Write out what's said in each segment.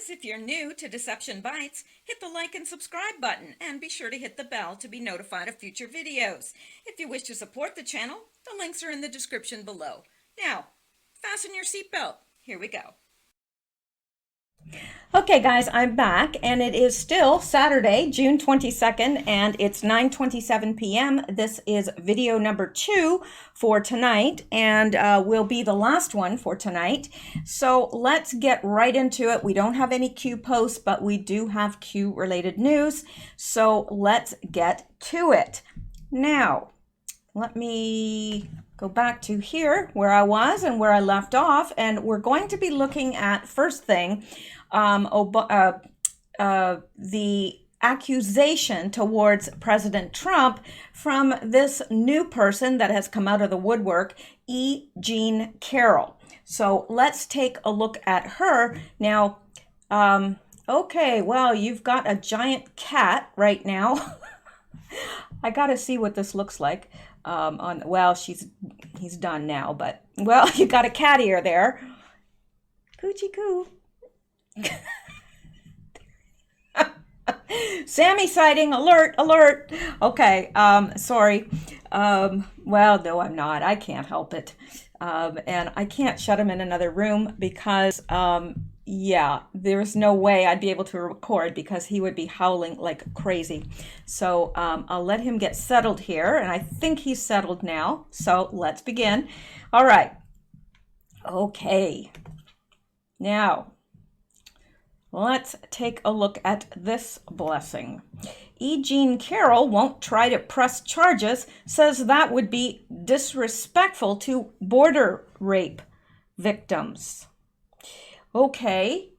guys, if you're new to Deception Bytes, hit the like and subscribe button and be sure to hit the bell to be notified of future videos. If you wish to support the channel, the links are in the description below. Now, fasten your seatbelt. Here we go. Okay guys, I'm back and it is still Saturday, June 22nd, and it's 9:27 p.m. This is video number 2 for tonight and will be the last one for tonight. So let's get right into it. We don't have any Q posts, but we do have Q related news. So let's get to it. Now, let me go back to here where I was and where I left off, and we're going to be looking at first thing the accusation towards President Trump from this new person that has come out of the woodwork, Jean Carroll. So let's take a look at her. Now, okay, well, you've got a giant cat right now. I got to see what this looks like. Well, he's done now, but, well, you got a cat ear there. Coochie coo. Sammy sighting, alert, alert. Okay, sorry. Well, no, I'm not. I can't help it. And I can't shut him in another room because, yeah, there's no way I'd be able to record because he would be howling like crazy. So I'll let him get settled here, and I think he's settled now. So let's begin. All right. Okay. Now, let's take a look at this blessing. Jean Carroll won't try to press charges, says that would be disrespectful to border rape victims. Okay.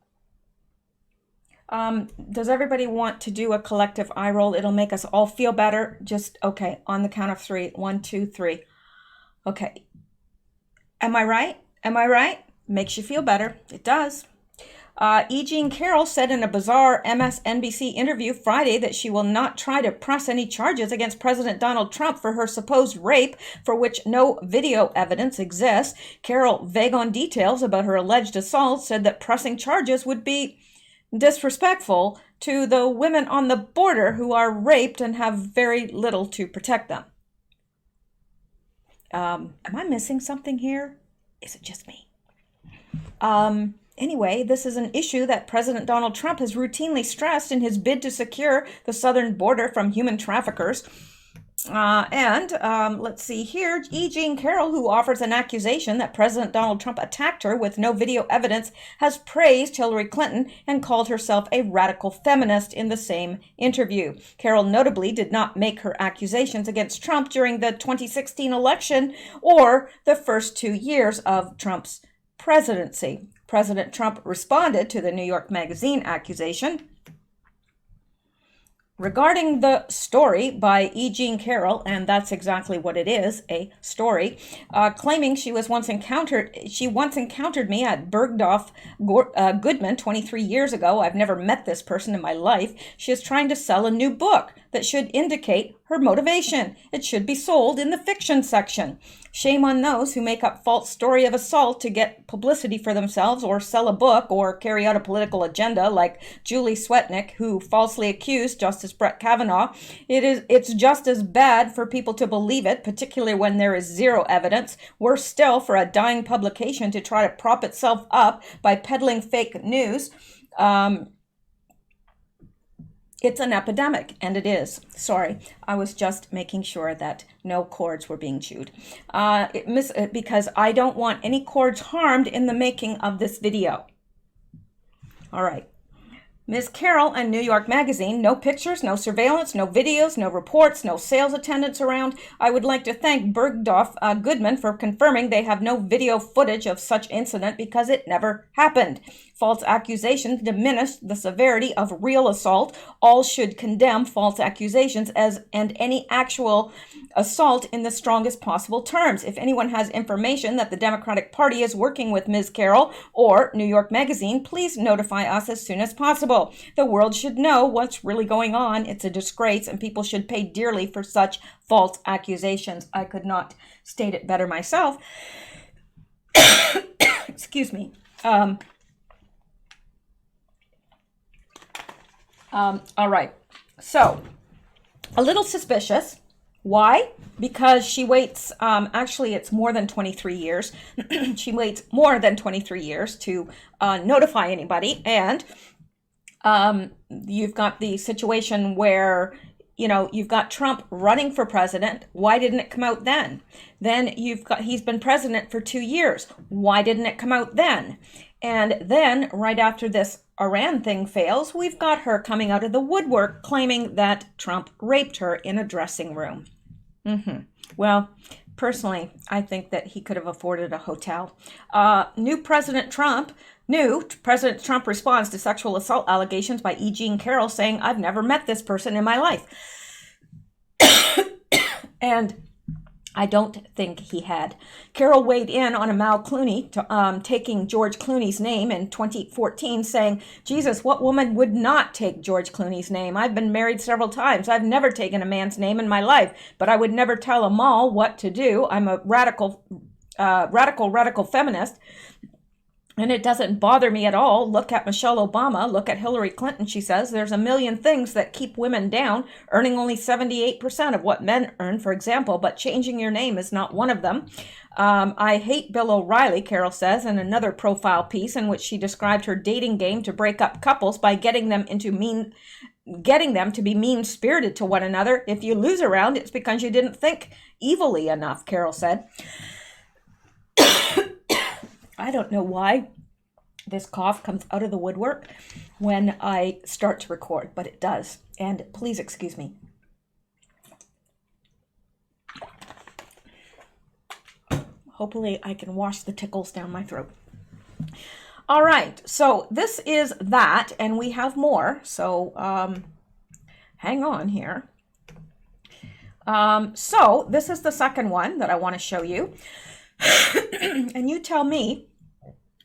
Does everybody want to do a collective eye roll? It'll make us all feel better. Just, okay, on the count of 3. 1, 2, 3. Okay. Am I right? Am I right? Makes you feel better. It does. Jean Carroll said in a bizarre MSNBC interview Friday that she will not try to press any charges against President Donald Trump for her supposed rape, for which no video evidence exists. Carroll, vague on details about her alleged assault, said that pressing charges would be disrespectful to the women on the border who are raped and have very little to protect them. Am I missing something here? Is it just me? Anyway, this is an issue that President Donald Trump has routinely stressed in his bid to secure the southern border from human traffickers. Let's see here, Jean Carroll, who offers an accusation that President Donald Trump attacked her with no video evidence, has praised Hillary Clinton and called herself a radical feminist in the same interview. Carroll notably did not make her accusations against Trump during the 2016 election or the first 2 years of Trump's presidency. President Trump responded to the New York Magazine accusation regarding the story by Jean Carroll, and that's exactly what it is, a story, claiming she once encountered me at Bergdorf Goodman 23 years ago. I've never met this person in my life. She is trying to sell a new book that should indicate her motivation. It should be sold in the fiction section. Shame on those who make up false story of assault to get publicity for themselves or sell a book or carry out a political agenda like Julie Swetnick, who falsely accused Justice Brett Kavanaugh. It's just as bad for people to believe it, particularly when there is zero evidence. Worse still, for a dying publication to try to prop itself up by peddling fake news. It's an epidemic, and it is. Sorry, I was just making sure that no cords were being chewed. Because I don't want any cords harmed in the making of this video. All right. Ms. Carroll and New York Magazine, no pictures, no surveillance, no videos, no reports, no sales attendants around. I would like to thank Bergdorf Goodman for confirming they have no video footage of such incident because it never happened. False accusations diminish the severity of real assault. All should condemn false accusations and any actual assault in the strongest possible terms. If anyone has information that the Democratic Party is working with Ms. Carroll or New York Magazine, please notify us as soon as possible. The world should know what's really going on. It's a disgrace, and people should pay dearly for such false accusations. I could not state it better myself. Excuse me. All right. So, a little suspicious. Why? Because she waits, actually, it's more than 23 years. She waits more than 23 years to notify anybody. And you've got the situation where, you've got Trump running for president. Why didn't it come out then? Then he's been president for 2 years. Why didn't it come out then? And then right after this Iran thing fails, we've got her coming out of the woodwork claiming that Trump raped her in a dressing room. Well, personally, I think that he could have afforded a hotel. New President Trump responds to sexual assault allegations by E. Jean Carroll, saying, "I've never met this person in my life." And I don't think he had. Carroll weighed in on Amal Clooney taking George Clooney's name in 2014, saying, "Jesus, what woman would not take George Clooney's name? I've been married several times. I've never taken a man's name in my life, but I would never tell Amal what to do. I'm a radical feminist. And it doesn't bother me at all. Look at Michelle Obama. Look at Hillary Clinton," she says. "There's a million things that keep women down, earning only 78% of what men earn, for example, but changing your name is not one of them." I hate Bill O'Reilly, Carroll says, in another profile piece in which she described her dating game to break up couples by getting them to be mean-spirited to one another. "If you lose around, it's because you didn't think evilly enough," Carroll said. I don't know why this cough comes out of the woodwork when I start to record, but it does. And please excuse me. Hopefully I can wash the tickles down my throat. All right, so this is that, and we have more. So hang on here. So this is the second one that I want to show you. And you tell me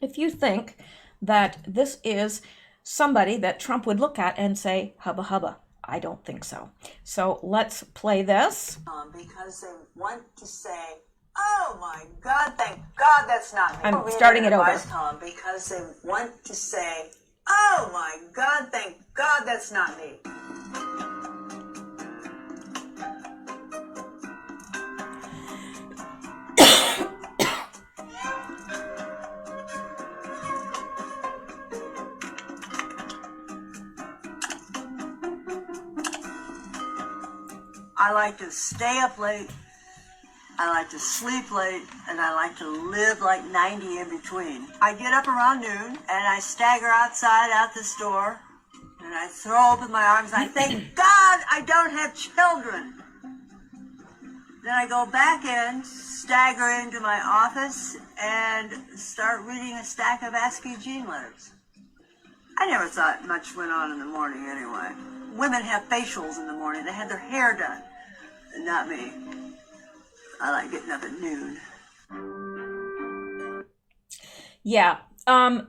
if you think that this is somebody that Trump would look at and say, "Hubba hubba." I don't think so. So let's play this. Because they want to say, "Oh my God, thank God that's not me." I'm starting it over. Because they want to say, "Oh my God, thank God that's not me." I like to stay up late, I like to sleep late, and I like to live like 90 in between. I get up around noon, and I stagger outside out this door, and I throw open my arms, and I thank God I don't have children. Then I go back in, stagger into my office, and start reading a stack of ASCII gene letters. I never thought much went on in the morning anyway. Women have facials in the morning. They have their hair done. Not me. I like getting up at noon. Yeah.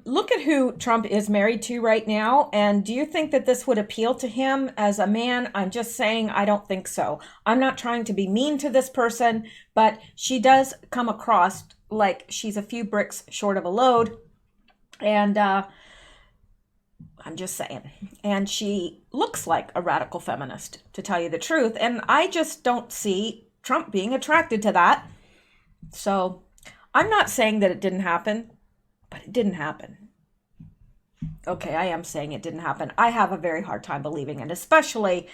Look at who Trump is married to right now. And do you think that this would appeal to him as a man? I'm just saying I don't think so. I'm not trying to be mean to this person, but she does come across like she's a few bricks short of a load. And I'm just saying. And she looks like a radical feminist, to tell you the truth. And I just don't see Trump being attracted to that. So I'm not saying that it didn't happen, but it didn't happen. Okay, I am saying it didn't happen. I have a very hard time believing it, especially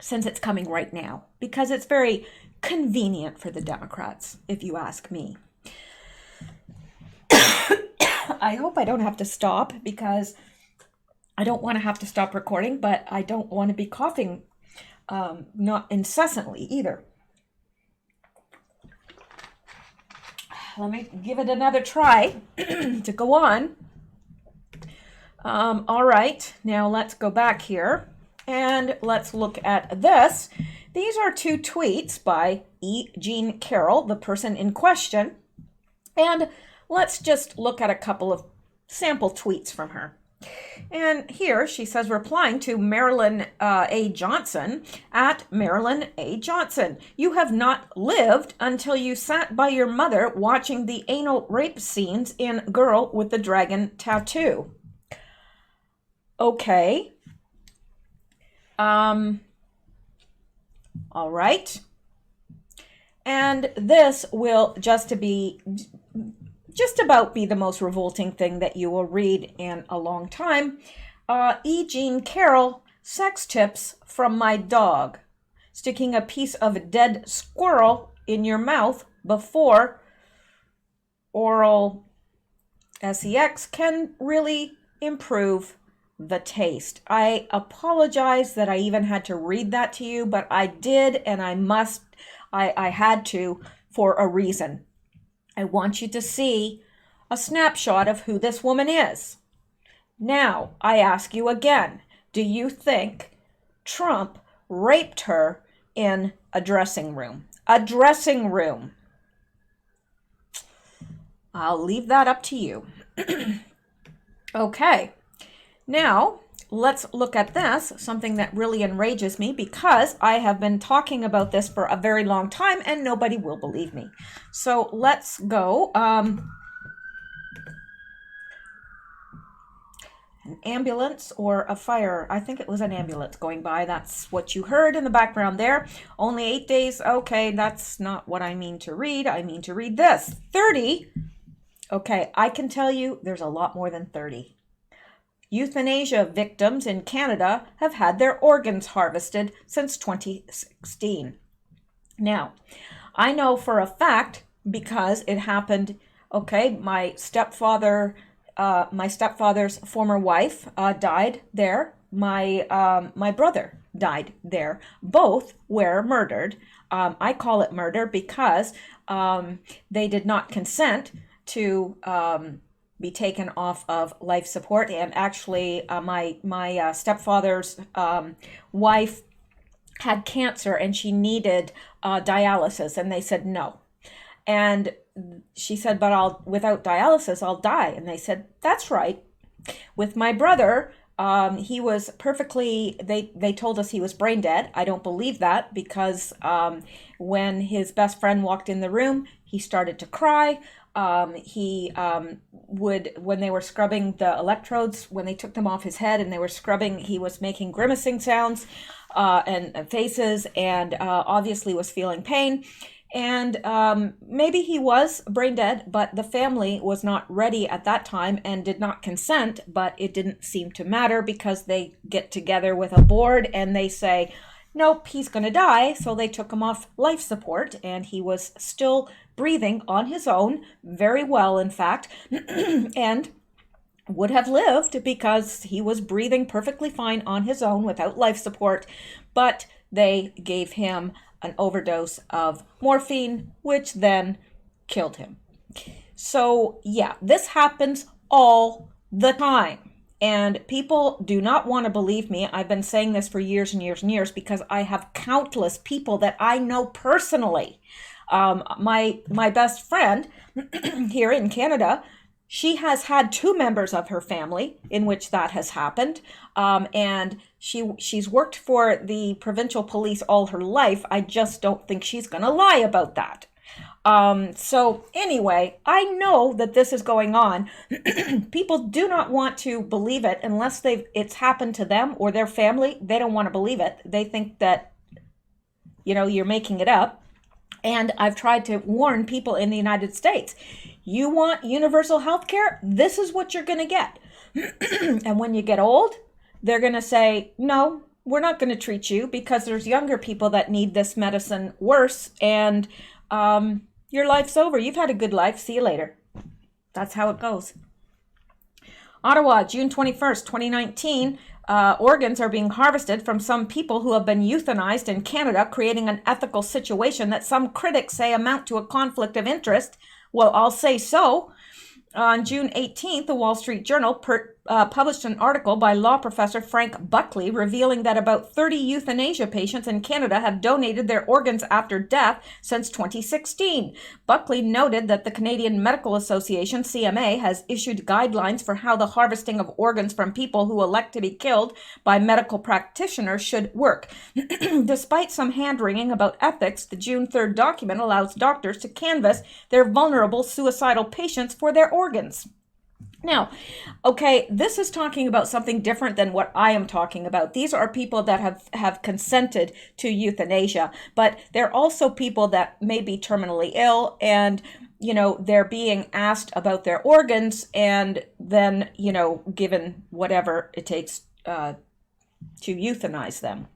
since it's coming right now, because it's very convenient for the Democrats, if you ask me. I hope I don't have to stop, because I don't want to have to stop recording, but I don't want to be coughing not incessantly either. Let me give it another try to go on. All right, now let's go back here and let's look at this. These are two tweets by E. Jean Carroll, the person in question. And let's just look at a couple of sample tweets from her. And here she says, replying to Marilyn A. Johnson, at Marilyn A. Johnson, "You have not lived until you sat by your mother watching the anal rape scenes in Girl with the Dragon Tattoo." Okay. All right. And this will just about be the most revolting thing that you will read in a long time. E. Jean Carroll, sex tips from my dog. Sticking a piece of a dead squirrel in your mouth before oral sex can really improve the taste. I apologize that I even had to read that to you, but I did, and I had to for a reason. I want you to see a snapshot of who this woman is. Now, I ask you again, do you think Trump raped her in a dressing room? A dressing room. I'll leave that up to you. Okay. Now, let's look at this, something that really enrages me because I have been talking about this for a very long time and nobody will believe me. So let's go. An ambulance or a fire. I think it was an ambulance going by. That's what you heard in the background there. Only 8 days. Okay, that's not what I mean to read. I mean to read this. 30. Okay, I can tell you there's a lot more than 30. Euthanasia victims in Canada have had their organs harvested since 2016. Now, I know for a fact because it happened, okay, my stepfather's former wife died there. My brother died there. Both were murdered. I call it murder because they did not consent to be taken off of life support. And actually, my stepfather's wife had cancer and she needed dialysis, and they said no. And she said, but without dialysis, I'll die. And they said, that's right. With my brother, he was perfectly, they told us he was brain dead. I don't believe that because when his best friend walked in the room, he started to cry. He would, when they were scrubbing the electrodes, when they took them off his head and they were scrubbing, he was making grimacing sounds and faces, and obviously was feeling pain. And maybe he was brain dead, but the family was not ready at that time and did not consent, but it didn't seem to matter because they get together with a board and they say, nope, he's going to die. So they took him off life support and he was still breathing on his own, very well, in fact, and would have lived because he was breathing perfectly fine on his own without life support, but they gave him an overdose of morphine, which then killed him. So yeah, this happens all the time. And people do not want to believe me. I've been saying this for years and years and years because I have countless people that I know personally. My best friend here in Canada, she has had 2 members of her family in which that has happened. And she's worked for the provincial police all her life. I just don't think she's going to lie about that. So anyway, I know that this is going on. People do not want to believe it unless it's happened to them or their family. They don't want to believe it. They think that, you're making it up. And I've tried to warn people in the United States, you want universal health care? This is what you're going to get. And when you get old, they're going to say, no, we're not going to treat you because there's younger people that need this medicine worse. And your life's over. You've had a good life. See you later. That's how it goes. Ottawa, June 21st, 2019. Organs are being harvested from some people who have been euthanized in Canada, creating an ethical situation that some critics say amount to a conflict of interest. Well, I'll say so. On June 18th, the Wall Street Journal published an article by law professor Frank Buckley revealing that about 30 euthanasia patients in Canada have donated their organs after death since 2016. Buckley noted that the Canadian Medical Association, CMA, has issued guidelines for how the harvesting of organs from people who elect to be killed by medical practitioners should work. Despite some hand-wringing about ethics, the June 3rd document allows doctors to canvass their vulnerable suicidal patients for their organs. Now, okay, this is talking about something different than what I am talking about. These are people that have consented to euthanasia, but they're also people that may be terminally ill, and they're being asked about their organs, and then given whatever it takes to euthanize them.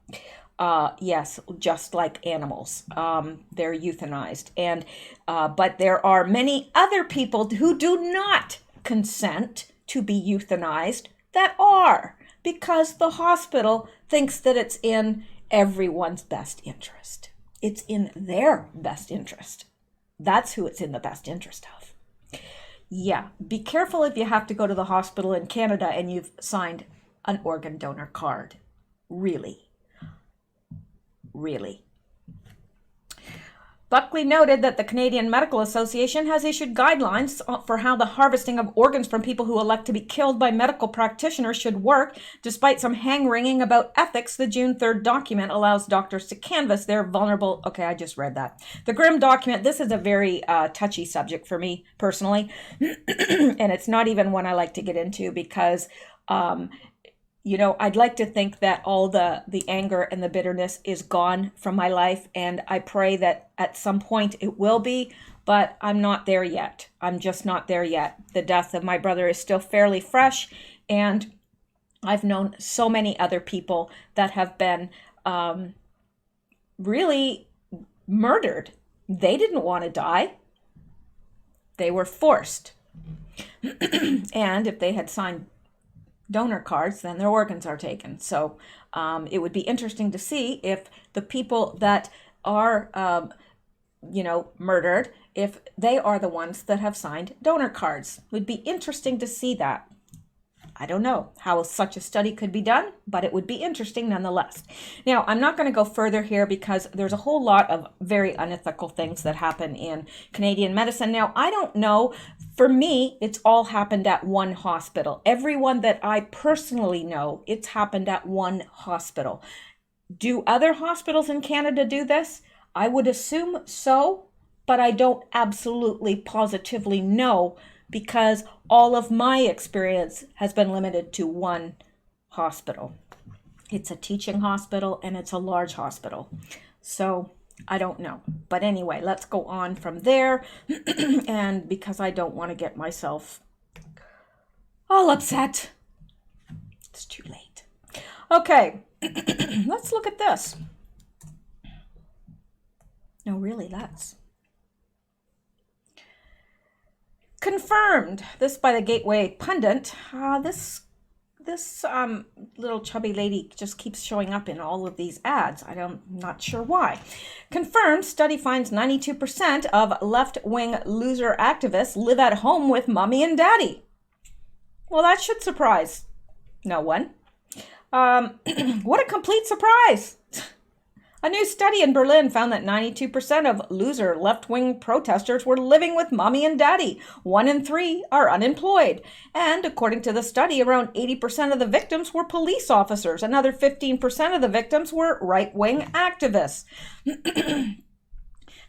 Yes, just like animals, they're euthanized, and but there are many other people who do not consent to be euthanized that are, because the hospital thinks that it's in everyone's best interest. It's in their best interest. That's who it's in the best interest of. Yeah, be careful if you have to go to the hospital in Canada and you've signed an organ donor card. Really. Really. Buckley noted that the Canadian Medical Association has issued guidelines for how the harvesting of organs from people who elect to be killed by medical practitioners should work. Despite some hand-wringing about ethics, the June 3rd document allows doctors to canvass their vulnerable... Okay, I just read that. The grim document, this is a very touchy subject for me personally, and it's not even one I like to get into because... I'd like to think that all the anger and the bitterness is gone from my life, and I pray that at some point it will be, but I'm not there yet. I'm just not there yet. The death of my brother is still fairly fresh, and I've known so many other people that have been really murdered. They didn't want to die. They were forced. And if they had signed donor cards, then their organs are taken. So it would be interesting to see if the people that are, murdered, if they are the ones that have signed donor cards. It would be interesting to see that. I don't know how such a study could be done, but it would be interesting nonetheless. Now, I'm not going to go further here because there's a whole lot of very unethical things that happen in Canadian medicine. Now, I don't know. For me, it's all happened at one hospital. Everyone that I personally know, it's happened at one hospital. Do other hospitals in Canada do this? I would assume so, but I don't absolutely positively know, because all of my experience has been limited to one hospital. It's a teaching hospital and it's a large hospital. So I don't know. But anyway, let's go on from there. And because I don't want to get myself all upset, it's too late. Okay, let's look at this. No, really, let's. Confirmed. This by the Gateway Pundit. This little chubby lady just keeps showing up in all of these ads. I'm not sure why. Confirmed. Study finds 92% of left-wing loser activists live at home with mommy and daddy. Well, that should surprise no one. What a complete surprise. A new study in Berlin found that 92% of loser left-wing protesters were living with mommy and daddy. 1 in 3 are unemployed. And according to the study, around 80% of the victims were police officers. Another 15% of the victims were right-wing activists.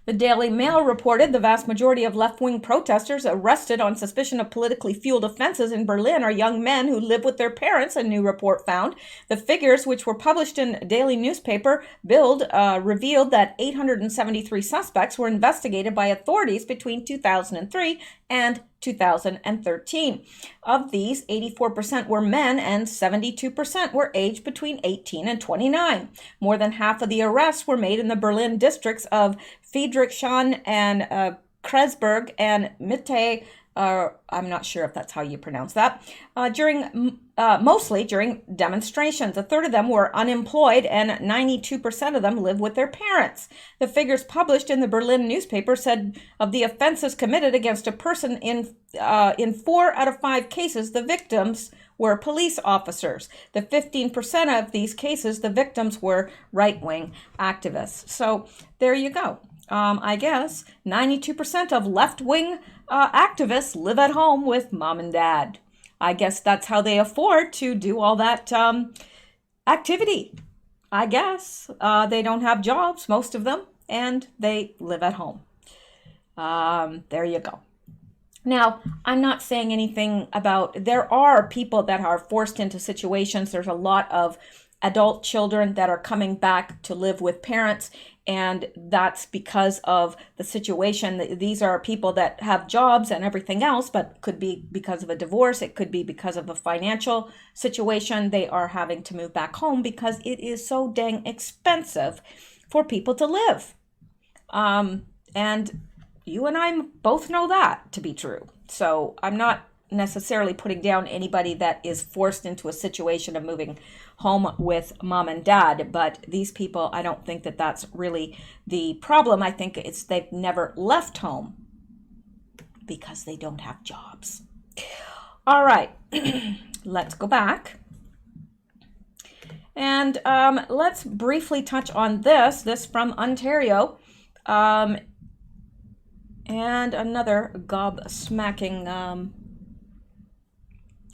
The Daily Mail reported the vast majority of left-wing protesters arrested on suspicion of politically fueled offenses in Berlin are young men who live with their parents, a new report found. The figures, which were published in daily newspaper Bild, revealed that 873 suspects were investigated by authorities between 2003 and 2013. Of these, 84% were men and 72% were aged between 18 and 29. More than half of the arrests were made in the Berlin districts of Friedrichshain and Kreuzberg and Mitte. I'm not sure if that's how you pronounce that. Mostly during demonstrations. A third of them were unemployed and 92% of them live with their parents. The figures published in the Berlin newspaper said of the offenses committed against a person in 4 out of 5 cases, the victims were police officers. The 15% of these cases, the victims were right-wing activists. So there you go. I guess 92% of left-wing activists live at home with mom and dad. I guess that's how they afford to do all that activity. I guess they don't have jobs, most of them, and they live at home. There you go. Now, I'm not saying anything about, there are people that are forced into situations. There's a lot of adult children that are coming back to live with parents, and that's because of the situation. These are people that have jobs and everything else, but could be because of a divorce. It could be because of a financial situation. They are having to move back home because it is so dang expensive for people to live. And you and I both know that to be true. So I'm not necessarily putting down anybody that is forced into a situation of moving home with mom and dad, but these people, I don't think that that's really the problem. I think it's they've never left home because they don't have jobs. All right, let's go back. And let's briefly touch on this from Ontario. And another gobsmacking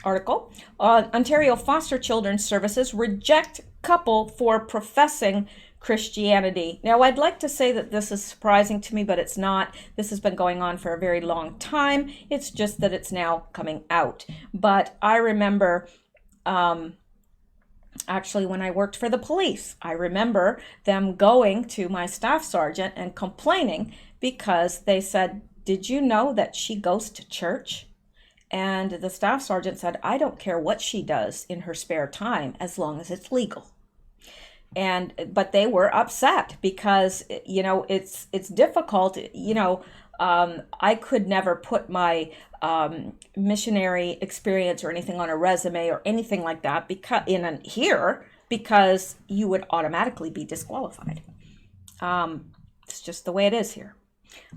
article. Ontario Foster Children's Services reject couple for professing Christianity. Now, I'd like to say that this is surprising to me, but it's not. This has been going on for a very long time. It's just that it's now coming out. But I remember actually, when I worked for the police, I remember them going to my staff sergeant and complaining because they said, "Did you know that she goes to church?" And the staff sergeant said, "I don't care what she does in her spare time as long as it's legal." But they were upset because, it's difficult, I could never put my missionary experience or anything on a resume or anything like that because you would automatically be disqualified. It's just the way it is here.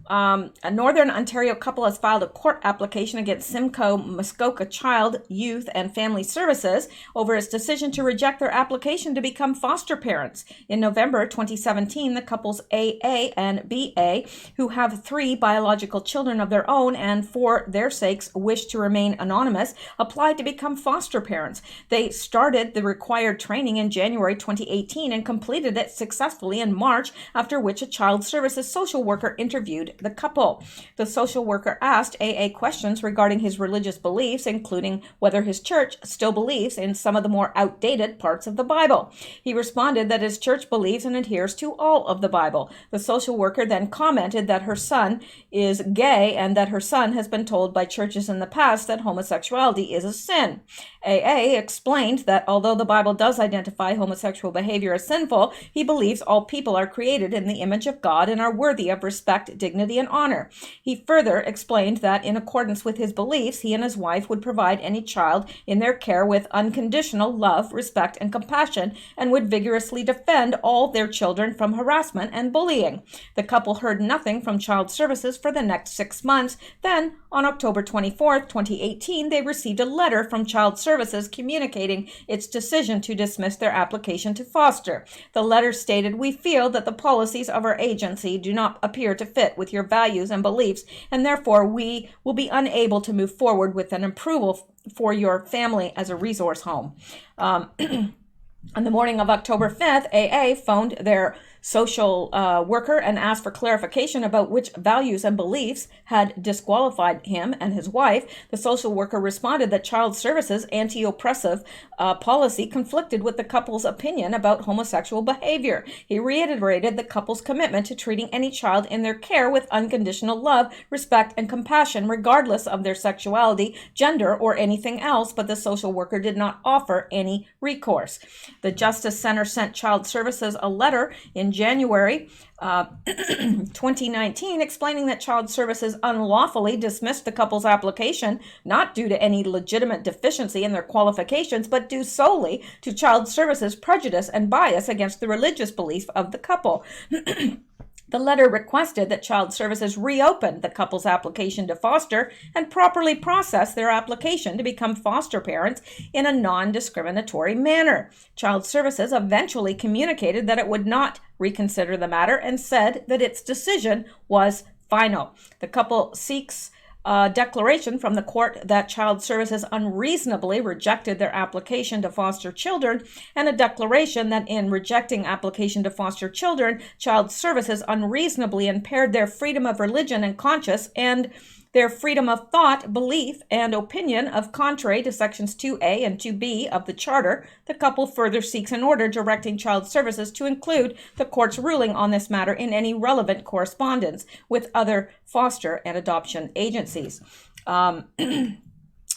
A Northern Ontario couple has filed a court application against Simcoe Muskoka Child, Youth and Family Services over its decision to reject their application to become foster parents. In November 2017, the couples AA and BA, who have 3 biological children of their own and for their sakes wish to remain anonymous, applied to become foster parents. They started the required training in January 2018 and completed it successfully in March, after which a child services social worker interviewed the couple. The social worker asked AA questions regarding his religious beliefs, including whether his church still believes in some of the more outdated parts of the Bible. He responded that his church believes and adheres to all of the Bible. The social worker then commented that her son is gay and that her son has been told by churches in the past that homosexuality is a sin. AA explained that although the Bible does identify homosexual behavior as sinful, he believes all people are created in the image of God and are worthy of respect, dignity, and honor. He further explained that in accordance with his beliefs, he and his wife would provide any child in their care with unconditional love, respect, and compassion, and would vigorously defend all their children from harassment and bullying. The couple heard nothing from Child Services for the next 6 months. Then, on October 24th, 2018, they received a letter from Child Services communicating its decision to dismiss their application to foster. The letter stated, "We feel that the policies of our agency do not appear to fit with your values and beliefs, and therefore we will be unable to move forward with an approval for your family as a resource home." On the morning of October 5th, AA phoned their social worker and asked for clarification about which values and beliefs had disqualified him and his wife. The social worker responded that Child Services' anti-oppressive policy conflicted with the couple's opinion about homosexual behavior. He reiterated the couple's commitment to treating any child in their care with unconditional love, respect, and compassion, regardless of their sexuality, gender, or anything else, but the social worker did not offer any recourse. The Justice Center sent Child Services a letter in January 2019 explaining that Child Services unlawfully dismissed the couple's application, not due to any legitimate deficiency in their qualifications, but due solely to Child Services' prejudice and bias against the religious belief of the couple. The letter requested that Child Services reopen the couple's application to foster and properly process their application to become foster parents in a non-discriminatory manner. Child Services eventually communicated that it would not reconsider the matter and said that its decision was final. The couple seeks a declaration from the court that Child Services unreasonably rejected their application to foster children, and a declaration that in rejecting application to foster children, Child Services unreasonably impaired their freedom of religion and conscience, and their freedom of thought, belief, and opinion of contrary to sections 2A and 2B of the Charter, the couple further seeks an order directing Child Services to include the court's ruling on this matter in any relevant correspondence with other foster and adoption agencies.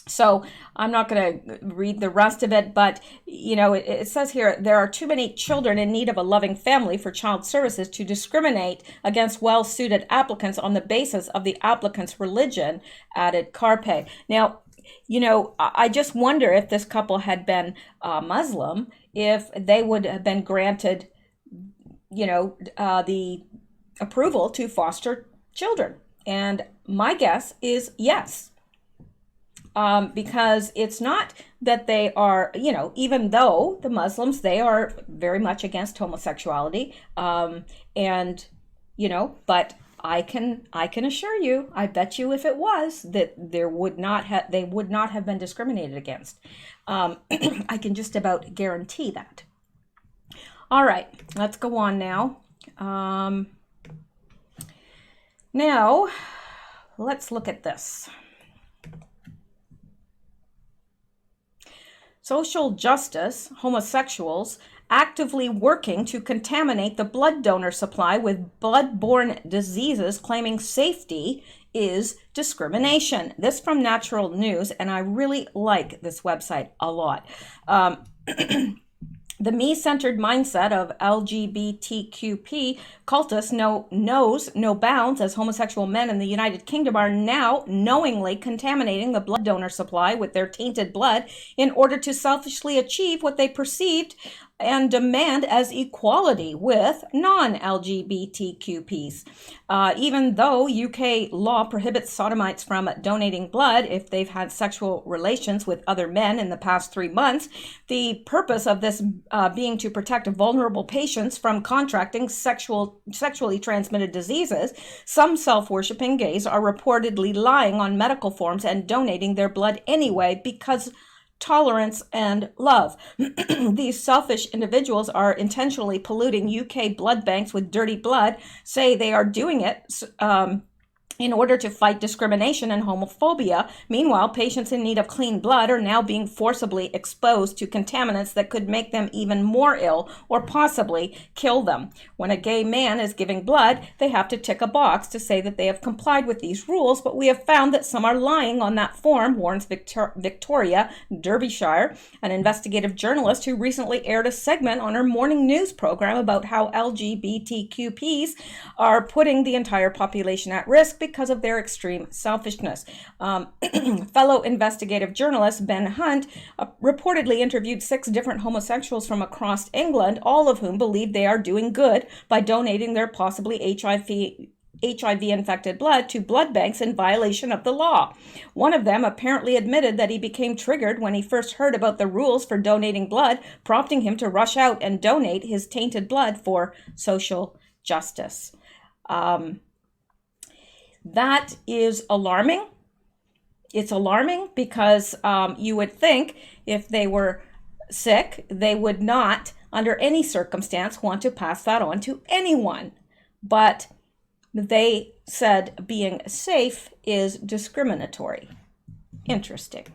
So I'm not going to read the rest of it, but, it says here, there are too many children in need of a loving family for Child Services to discriminate against well-suited applicants on the basis of the applicant's religion, added Carpe. Now, I just wonder if this couple had been Muslim, if they would have been granted, the approval to foster children. And my guess is yes. Because it's not that they are, even though the Muslims, they are very much against homosexuality. But I can assure you, I bet you if it was, that they would not have been discriminated against. I can just about guarantee that. All right, let's go on now. Now, let's look at this. Social justice, homosexuals actively working to contaminate the blood donor supply with blood-borne diseases claiming safety is discrimination. This from Natural News, and I really like this website a lot. The me-centered mindset of LGBTQP cultists knows no bounds, as homosexual men in the United Kingdom are now knowingly contaminating the blood donor supply with their tainted blood in order to selfishly achieve what they perceived and demand as equality with non-LGBTQPs. Even though UK law prohibits sodomites from donating blood if they've had sexual relations with other men in the past 3 months, the purpose of this being to protect vulnerable patients from contracting sexually transmitted diseases, some self-worshipping gays are reportedly lying on medical forms and donating their blood anyway because tolerance and love. These selfish individuals are intentionally polluting UK blood banks with dirty blood, say they are doing it in order to fight discrimination and homophobia. Meanwhile, patients in need of clean blood are now being forcibly exposed to contaminants that could make them even more ill or possibly kill them. When a gay man is giving blood, they have to tick a box to say that they have complied with these rules, but we have found that some are lying on that form, warns Victoria Derbyshire, an investigative journalist who recently aired a segment on her morning news program about how LGBTQPs are putting the entire population at risk because of their extreme selfishness. Fellow investigative journalist Ben Hunt reportedly interviewed 6 different homosexuals from across England, all of whom believe they are doing good by donating their possibly HIV-infected blood to blood banks in violation of the law. One of them apparently admitted that he became triggered when he first heard about the rules for donating blood, prompting him to rush out and donate his tainted blood for social justice. That is alarming. It's alarming because you would think if they were sick, they would not, under any circumstance, want to pass that on to anyone. But they said being safe is discriminatory. Interesting.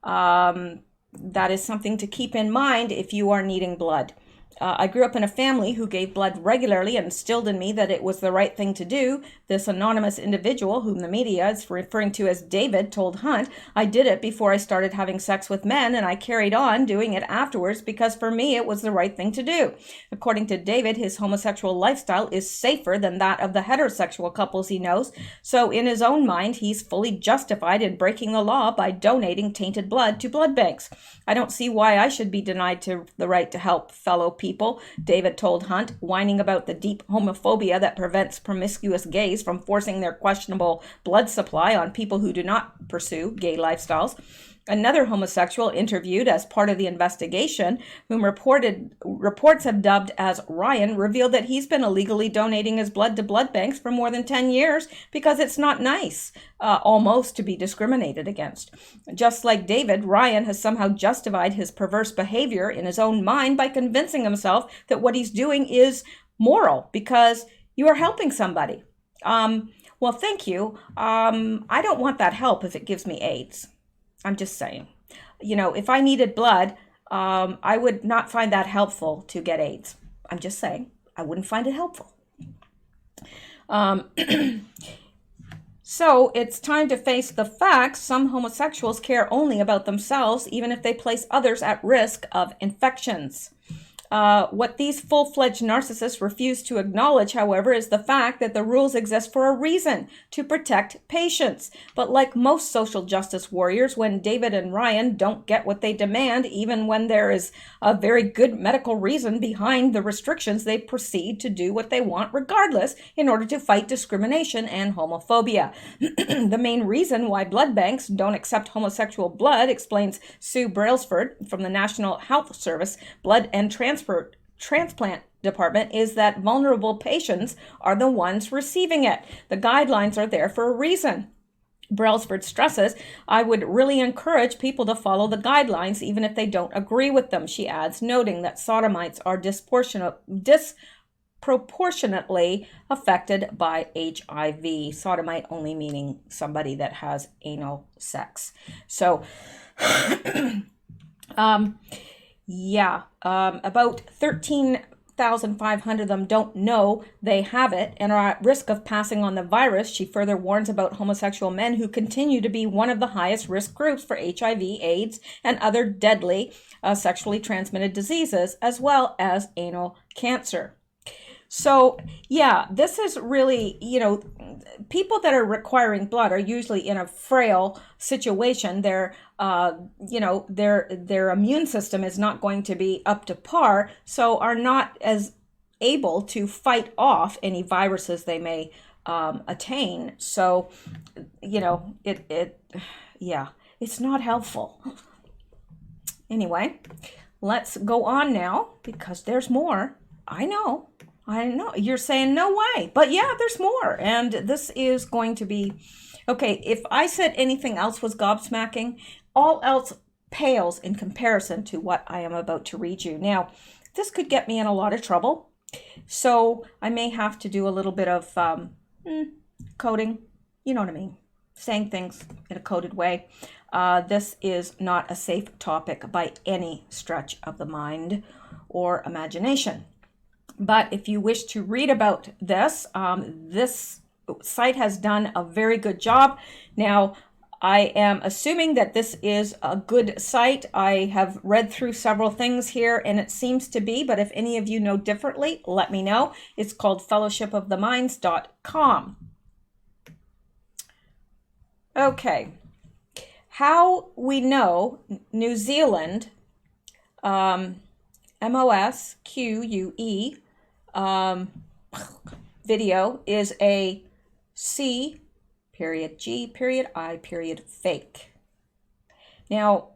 That is something to keep in mind if you are needing blood. I grew up in a family who gave blood regularly and instilled in me that it was the right thing to do. This anonymous individual, whom the media is referring to as David, told Hunt, "I did it before I started having sex with men, and I carried on doing it afterwards because for me it was the right thing to do." According to David, his homosexual lifestyle is safer than that of the heterosexual couples he knows, so in his own mind, he's fully justified in breaking the law by donating tainted blood to blood banks. "I don't see why I should be denied the right to help fellow people," David told Hunt, whining about the deep homophobia that prevents promiscuous gays from forcing their questionable blood supply on people who do not pursue gay lifestyles. Another homosexual interviewed as part of the investigation, whom reports have dubbed as Ryan, revealed that he's been illegally donating his blood to blood banks for more than 10 years because it's not nice, almost, to be discriminated against. Just like David, Ryan has somehow justified his perverse behavior in his own mind by convincing himself that what he's doing is moral because you are helping somebody. Well, thank you. I don't want that help if it gives me AIDS. I'm just saying. If I needed blood, I would not find that helpful to get AIDS. I'm just saying. I wouldn't find it helpful. So it's time to face the facts. Some homosexuals care only about themselves, even if they place others at risk of infections. What these full-fledged narcissists refuse to acknowledge, however, is the fact that the rules exist for a reason, to protect patients. But like most social justice warriors, when David and Ryan don't get what they demand, even when there is a very good medical reason behind the restrictions, they proceed to do what they want regardless in order to fight discrimination and homophobia. The main reason why blood banks don't accept homosexual blood, explains Sue Brailsford from the National Health Service Blood and Transplant Department, is that vulnerable patients are the ones receiving it. The guidelines are there for a reason. Brailsford stresses, I would really encourage people to follow the guidelines even if they don't agree with them, she adds, noting that sodomites are disproportionately affected by HIV. Sodomite only meaning somebody that has anal sex. So, about 13,500 of them don't know they have it and are at risk of passing on the virus. She further warns about homosexual men who continue to be one of the highest risk groups for HIV, AIDS, and other deadly sexually transmitted diseases, as well as anal cancer. So, this is really, people that are requiring blood are usually in a frail situation. Their immune system is not going to be up to par, so are not as able to fight off any viruses they may attain. So, it's not helpful. Anyway, let's go on now because there's more. I know. You're saying no way, but there's more. And this is going to be, okay, if I said anything else was gobsmacking, all else pales in comparison to what I am about to read you. Now, this could get me in a lot of trouble, so I may have to do a little bit of coding, you know what I mean, saying things in a coded way. This is not a safe topic by any stretch of the mind or imagination. But if you wish to read about this, this site has done a very good job. Now, I am assuming that this is a good site. I have read through several things here, and it seems to be, but if any of you know differently, let me know. It's called fellowshipoftheminds.com. Okay. How we know New Zealand, MOSQUE, video is a C period G period I period fake. Now,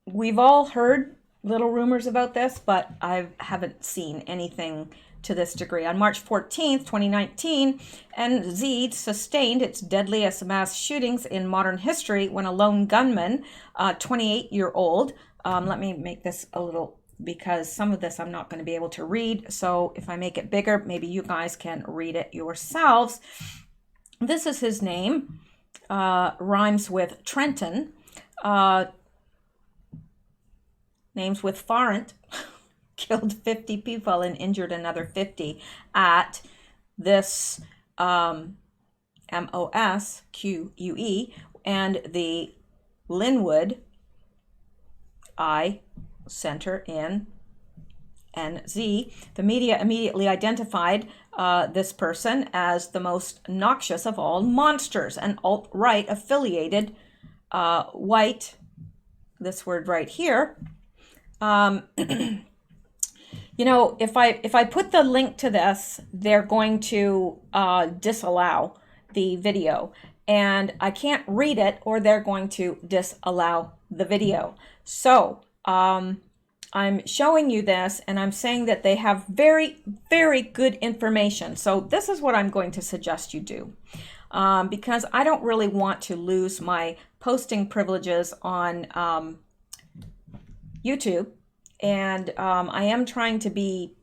we've all heard little rumors about this, but I haven't seen anything to this degree. On March 14th, 2019, NZ sustained its deadliest mass shootings in modern history when a lone gunman, 28-year-old, let me make this a little, because some of this I'm not going to be able to read. So if I make it bigger, maybe you guys can read it yourselves. This is his name, rhymes with Trenton, names with Farrant, killed 50 people and injured another 50 at this MOSQUE and the Linwood Eye Center in NZ. The media immediately identified this person as the most noxious of all monsters, an alt-right affiliated white, this word right here. If I put the link to this, they're going to disallow the video, and I can't read it, or they're going to disallow the video. So I'm showing you this, and I'm saying that they have very, very good information. So this is what I'm going to suggest you do, because I don't really want to lose my posting privileges on YouTube. And I am trying to be,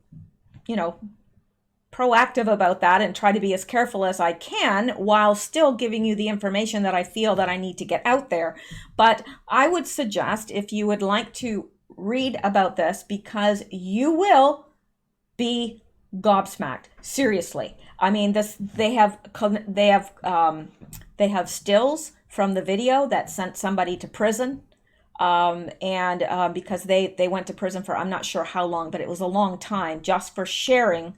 proactive about that and try to be as careful as I can while still giving you the information that I feel that I need to get out there. But I would suggest, if you would like to read about this, because you will be gobsmacked. Seriously. I mean, they have stills from the video that sent somebody to prison. Because they went to prison for, I'm not sure how long, but it was a long time, just for sharing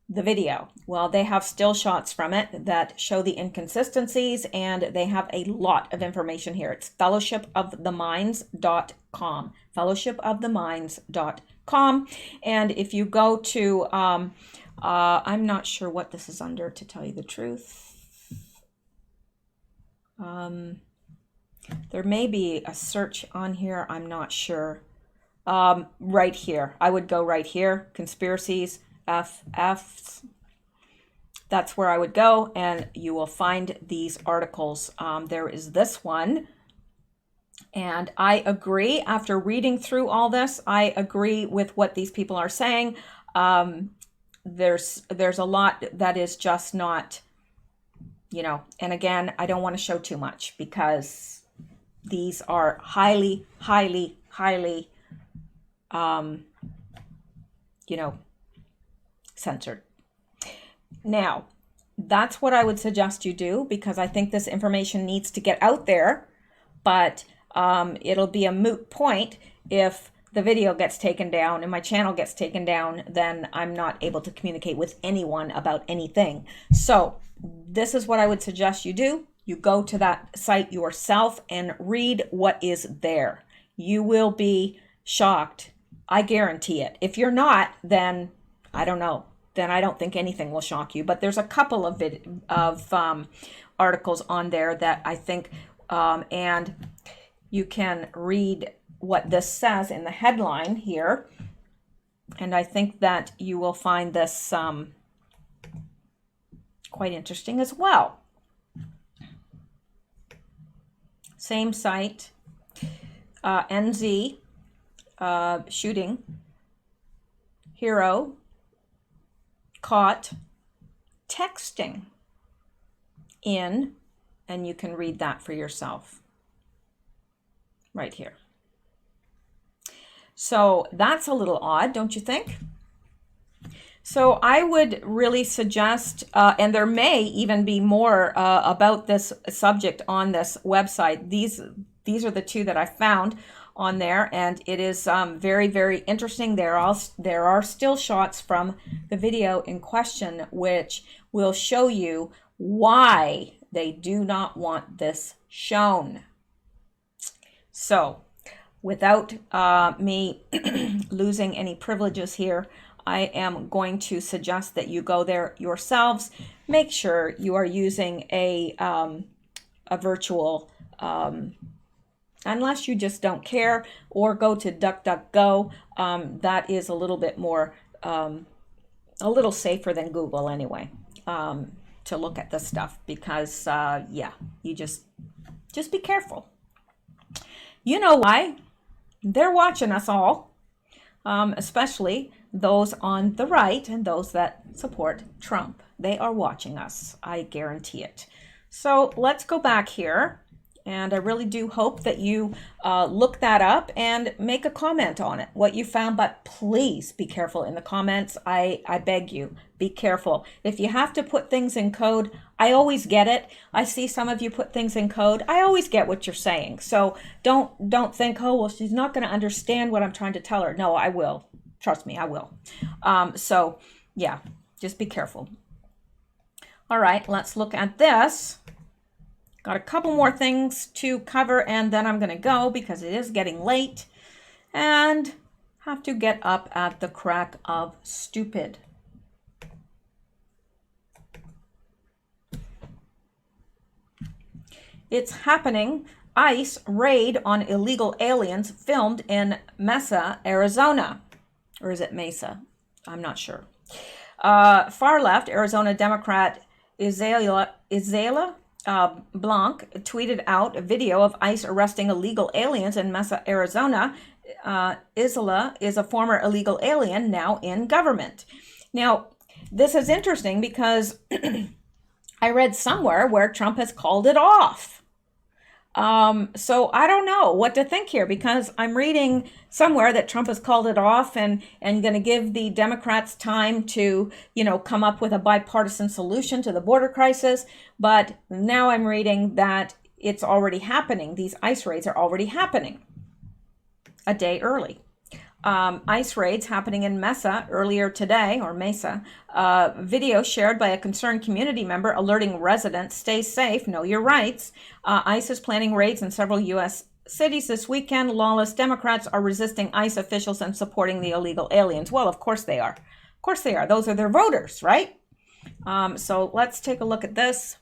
the video. Well, they have still shots from it that show the inconsistencies, and they have a lot of information here. It's fellowshipoftheminds.com, fellowshipoftheminds.com. And if you go to, I'm not sure what this is under, to tell you the truth. There may be a search on here, I'm not sure. Right here, I would go right here, conspiracies, FFs. That's where I would go, and you will find these articles. There is this one, and I agree, after reading through all this, I agree with what these people are saying. There's a lot that is just not, and again, I don't want to show too much, because these are highly, highly, highly, censored. Now, that's what I would suggest you do, because I think this information needs to get out there, but it'll be a moot point if the video gets taken down and my channel gets taken down, then I'm not able to communicate with anyone about anything. So this is what I would suggest you do. You go to that site yourself and read what is there. You will be shocked. I guarantee it. If you're not, then I don't know. Then I don't think anything will shock you. But there's a couple of articles on there that I think, and you can read what this says in the headline here. And I think that you will find this quite interesting as well. Same site, NZ, shooting, hero, caught, texting in, and you can read that for yourself right here. So that's a little odd, don't you think? So I would really suggest, and there may even be more about this subject on this website. These are the two that I found on there, and it is very, very interesting. There are still shots from the video in question, which will show you why they do not want this shown. So, without me losing any privileges here, I am going to suggest that you go there yourselves. Make sure you are using a virtual, unless you just don't care, or go to DuckDuckGo. That is a little bit more, a little safer than Google anyway, to look at this stuff, because yeah, you just be careful. You know why? They're watching us all, especially those on the right and those that support Trump. They are watching us, I guarantee it. So let's go back here, and I really do hope that you look that up and make a comment on it, what you found. But please be careful in the comments. I beg you, be careful. If you have to put things in code, I always get it. I see some of you put things in code. I always get what you're saying. So don't think, oh, well, she's not going to understand what I'm trying to tell her. No, I will. Trust me, I will. So yeah, just be careful. All right, let's look at this. Got a couple more things to cover, and then I'm going to go because it is getting late and have to get up at the crack of stupid. It's happening. ICE raid on illegal aliens filmed in Mesa, Arizona. Or is it Mesa? I'm not sure. Far left Arizona Democrat Isela Blanc tweeted out a video of ICE arresting illegal aliens in Mesa, Arizona. Isela is a former illegal alien now in government. Now, this is interesting because I read somewhere where Trump has called it off. So I don't know what to think here, because I'm reading somewhere that Trump has called it off and going to give the Democrats time to, come up with a bipartisan solution to the border crisis. But now I'm reading that it's already happening. These ICE raids are already happening a day early. ICE raids happening in Mesa earlier today, or Mesa. Video shared by a concerned community member alerting residents, stay safe, know your rights. ICE is planning raids in several U.S. cities this weekend. Lawless Democrats are resisting ICE officials and supporting the illegal aliens. Well, of course they are. Of course they are. Those are their voters, right? So let's take a look at this.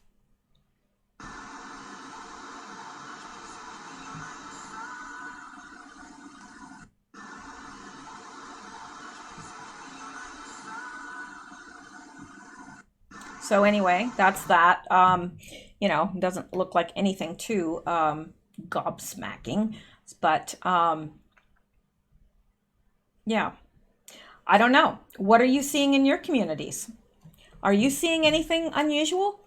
So anyway, that's that. Doesn't look like anything too gobsmacking, but yeah, I don't know. What are you seeing in your communities? Are you seeing anything unusual?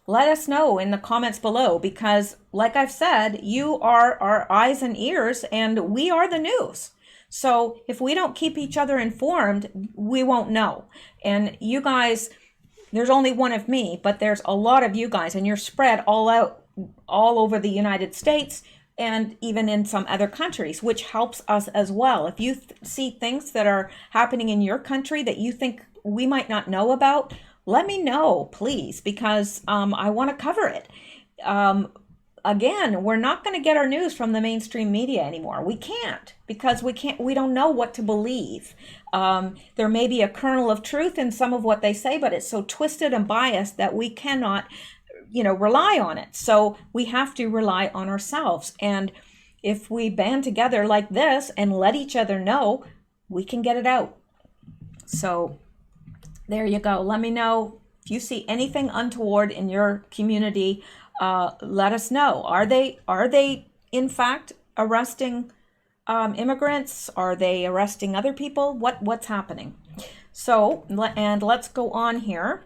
Let us know in the comments below, because like I've said, you are our eyes and ears and we are the news. So if we don't keep each other informed, we won't know. And you guys, there's only one of me, but there's a lot of you guys, and you're spread all out, all over the United States and even in some other countries, which helps us as well. If you see things that are happening in your country that you think we might not know about, let me know, please, because I want to cover it. Again, we're not going to get our news from the mainstream media anymore. We can't, because we don't know what to believe. There may be a kernel of truth in some of what they say, but it's so twisted and biased that we cannot, rely on it. So we have to rely on ourselves. And if we band together like this and let each other know, we can get it out. So there you go. Let me know if you see anything untoward in your community. Let us know. Are they in fact arresting immigrants? Are they arresting other people? What's happening? So, and let's go on here.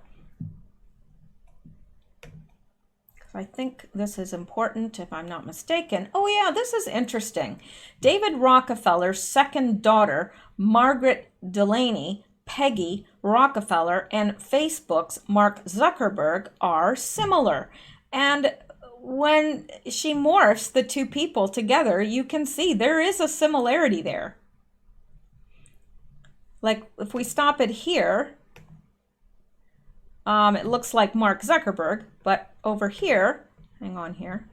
I think this is important, if I'm not mistaken. Oh yeah, this is interesting. David Rockefeller's second daughter, Margaret Delaney, Peggy Rockefeller, and Facebook's Mark Zuckerberg are similar. And when she morphs the two people together, you can see there is a similarity there. Like if we stop it here, it looks like Mark Zuckerberg, but over here, hang on here,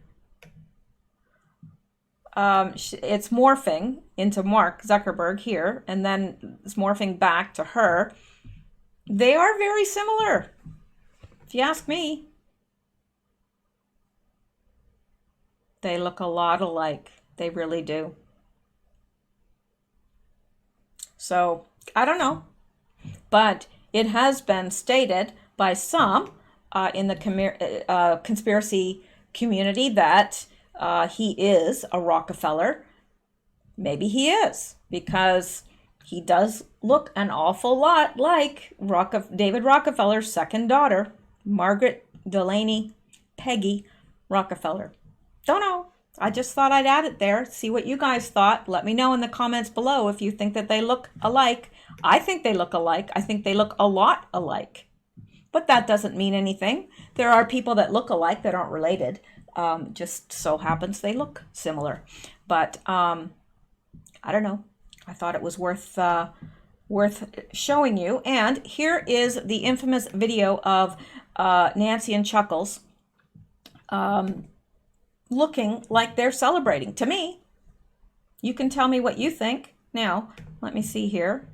it's morphing into Mark Zuckerberg here, and then it's morphing back to her. They are very similar, if you ask me. They look a lot alike. They really do. So, I don't know. But it has been stated by some in the conspiracy community that he is a Rockefeller. Maybe he is, because he does look an awful lot like David Rockefeller's second daughter, Margaret Delaney Peggy Rockefeller. Don't know. I just thought I'd add it there. See what you guys thought. Let me know in the comments below if you think that they look alike. I think they look alike. I think they look a lot alike. But that doesn't mean anything. There are people that look alike that aren't related. Just so happens they look similar. But I don't know. I thought it was worth showing you. And here is the infamous video of Nancy and Chuckles looking like they're celebrating. To me, you can tell me what you think. Now, let me see here.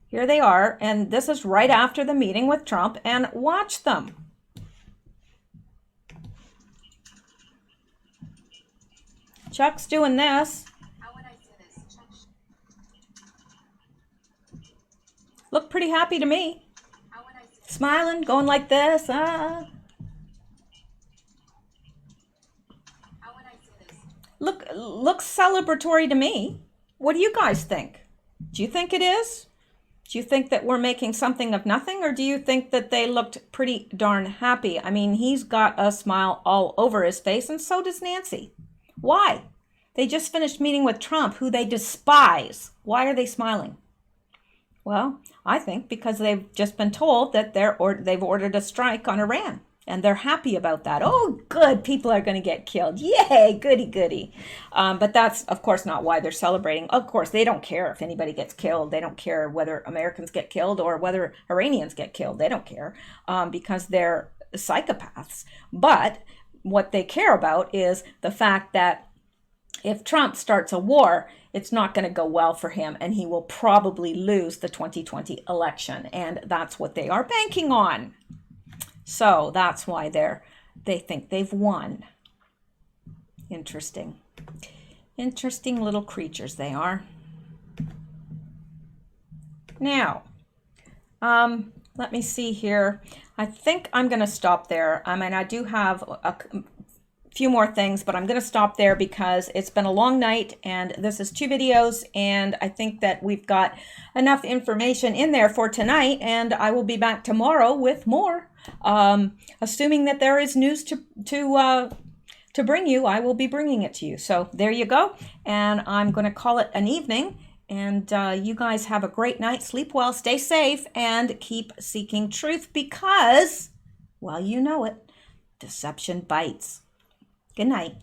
Here they are, and this is right after the meeting with Trump, and watch them. Chuck's doing this. How would I say this? Look pretty happy to me. How would I say this? Smiling, going like this. How would I say this? Looks celebratory to me. What do you guys think? Do you think it is? Do you think that we're making something of nothing, or do you think that they looked pretty darn happy? I mean, he's got a smile all over his face, and so does Nancy. Why? They just finished meeting with Trump, who they despise. Why are they smiling? Well, I think because they've just been told that they've ordered a strike on Iran. And they're happy about that. Oh, good, people are going to get killed. Yay, goody, goody. But that's, of course, not why they're celebrating. Of course, they don't care if anybody gets killed. They don't care whether Americans get killed or whether Iranians get killed. They don't care because they're psychopaths. But what they care about is the fact that if Trump starts a war, it's not going to go well for him, and he will probably lose the 2020 election. And that's what they are banking on. So that's why they think they've won. Interesting. Interesting little creatures they are. Now, let me see here. I think I'm going to stop there. I mean, I do have a few more things, but I'm going to stop there because it's been a long night and this is 2 videos, and I think that we've got enough information in there for tonight, and I will be back tomorrow with more. Assuming that there is news to bring you, I will be bringing it to you. So there you go, and I'm going to call it an evening, and you guys have a great night. Sleep well, stay safe, and keep seeking truth because, well, you know it, deception bites. Good night.